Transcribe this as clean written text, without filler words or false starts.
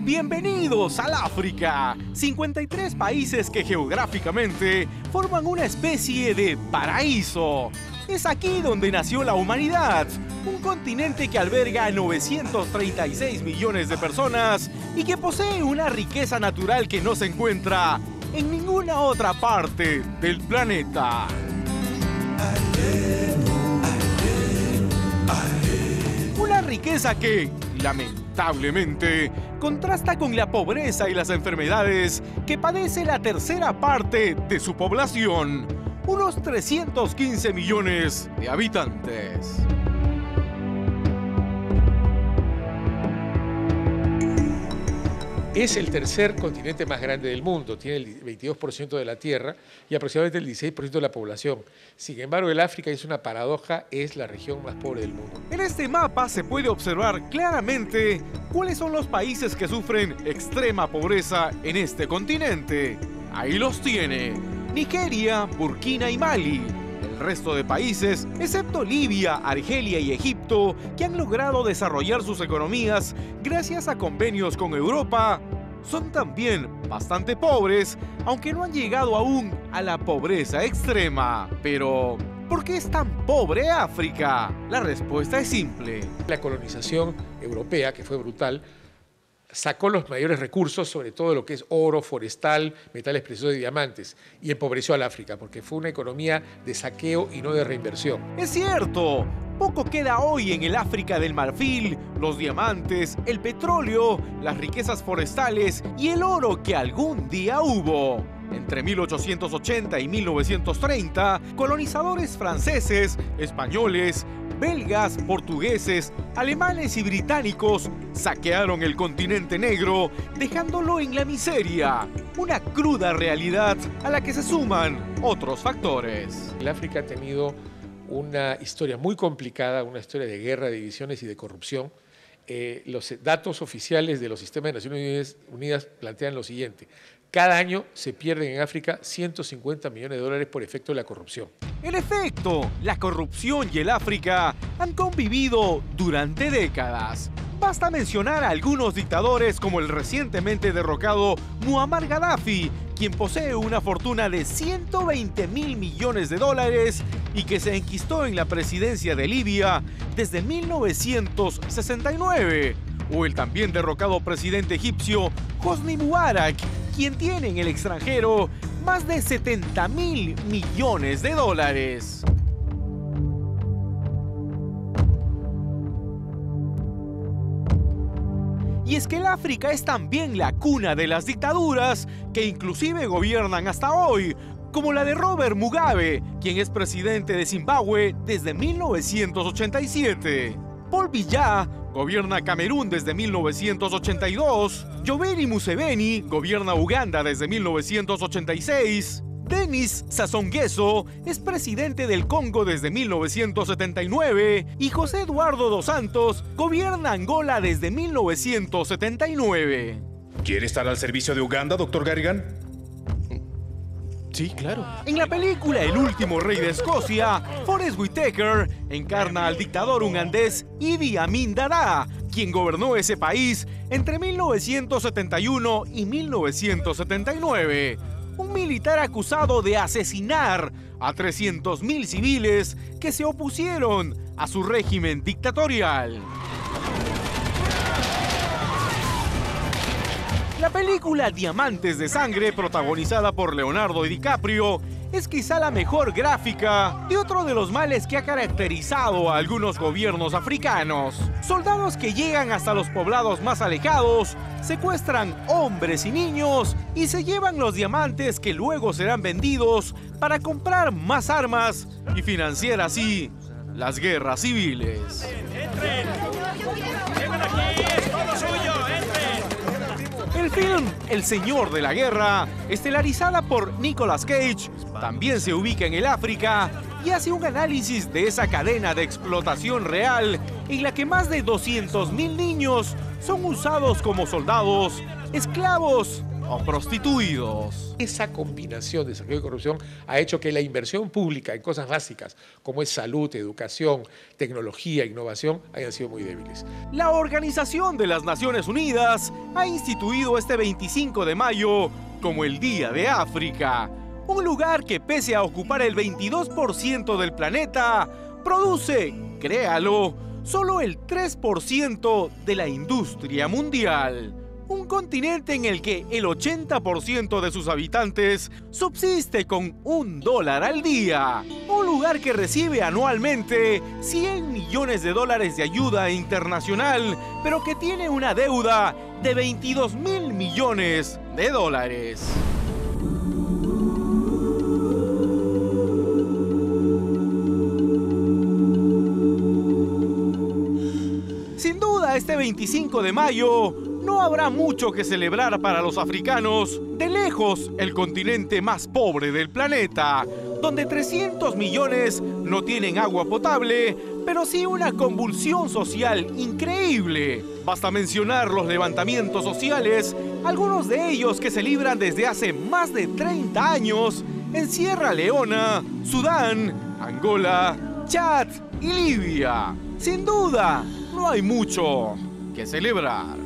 Bienvenidos al África, 53 países que geográficamente forman una especie de paraíso. Es aquí donde nació la humanidad, un continente que alberga a 936 millones de personas y que posee una riqueza natural que no se encuentra en ninguna otra parte del planeta. Una riqueza que, lamentablemente, contrasta con la pobreza y las enfermedades que padece la tercera parte de su población, unos 315 millones de habitantes. Es el tercer continente más grande del mundo, tiene el 22% de la tierra y aproximadamente el 16% de la población. Sin embargo, el África es una paradoja, es la región más pobre del mundo. En este mapa se puede observar claramente cuáles son los países que sufren extrema pobreza en este continente. Ahí los tiene: Nigeria, Burkina y Mali. El resto de países, excepto Libia, Argelia y Egipto, que han logrado desarrollar sus economías gracias a convenios con Europa, son también bastante pobres, aunque no han llegado aún a la pobreza extrema. Pero, ¿por qué es tan pobre África? La respuesta es simple. La colonización europea, que fue brutal, sacó los mayores recursos, sobre todo lo que es oro, forestal, metales preciosos y diamantes, y empobreció al África, porque fue una economía de saqueo y no de reinversión. Es cierto, poco queda hoy en el África del Marfil: los diamantes, el petróleo, las riquezas forestales y el oro que algún día hubo. Entre 1880 y 1930, colonizadores franceses, españoles, belgas, portugueses, alemanes y británicos saquearon el continente negro, dejándolo en la miseria, una cruda realidad a la que se suman otros factores. El África ha tenido una historia muy complicada, una historia de guerra, de divisiones y de corrupción. Los datos oficiales de los sistemas de Naciones Unidas plantean lo siguiente: cada año se pierden en África 150 millones de dólares por efecto de la corrupción. En efecto, la corrupción y el África han convivido durante décadas. Basta mencionar a algunos dictadores como el recientemente derrocado Muammar Gaddafi, quien posee una fortuna de 120.000 millones de dólares y que se enquistó en la presidencia de Libia desde 1969. O el también derrocado presidente egipcio Hosni Mubarak, quien tiene en el extranjero más de 70.000 millones de dólares. Y es que el África es también la cuna de las dictaduras que inclusive gobiernan hasta hoy, como la de Robert Mugabe, quien es presidente de Zimbabue desde 1987. Paul Biya gobierna Camerún desde 1982. Yoweri Museveni gobierna Uganda desde 1986. Denis Sassou Nguesso es presidente del Congo desde 1979 y José Eduardo dos Santos gobierna Angola desde 1979. ¿Quiere estar al servicio de Uganda, Dr. Garrigan? Sí, claro. En la película El último rey de Escocia, Forest Whitaker encarna al dictador ugandés Idi Amin Dada, quien gobernó ese país entre 1971 y 1979. Un militar acusado de asesinar a 300.000 civiles que se opusieron a su régimen dictatorial. La película Diamantes de Sangre, protagonizada por Leonardo DiCaprio, es quizá la mejor gráfica de otro de los males que ha caracterizado a algunos gobiernos africanos. Soldados que llegan hasta los poblados más alejados, secuestran hombres y niños y se llevan los diamantes que luego serán vendidos para comprar más armas y financiar así las guerras civiles. ¡Entren! ¡Vengan aquí! ¡Es todo suyo! ¡Entren! El film El Señor de la Guerra, estelarizada por Nicolas Cage, también se ubica en el África y hace un análisis de esa cadena de explotación real en la que más de 200.000 niños son usados como soldados, esclavos o prostituidos. Esa combinación de saqueo y corrupción ha hecho que la inversión pública en cosas básicas como es salud, educación, tecnología, innovación, hayan sido muy débiles. La Organización de las Naciones Unidas ha instituido este 25 de mayo como el Día de África, un lugar que pese a ocupar el 22% del planeta, produce, créalo, solo el 3% de la industria mundial. Un continente en el que el 80% de sus habitantes subsiste con $1 al día. Un lugar que recibe anualmente 100 millones de dólares de ayuda internacional, pero que tiene una deuda de 22.000 millones de dólares. Sin duda, este 25 de mayo no habrá mucho que celebrar para los africanos, de lejos el continente más pobre del planeta, donde 300 millones no tienen agua potable, pero sí una convulsión social increíble. Basta mencionar los levantamientos sociales, algunos de ellos que se libran desde hace más de 30 años en Sierra Leona, Sudán, Angola, Chad y Libia. Sin duda, no hay mucho que celebrar.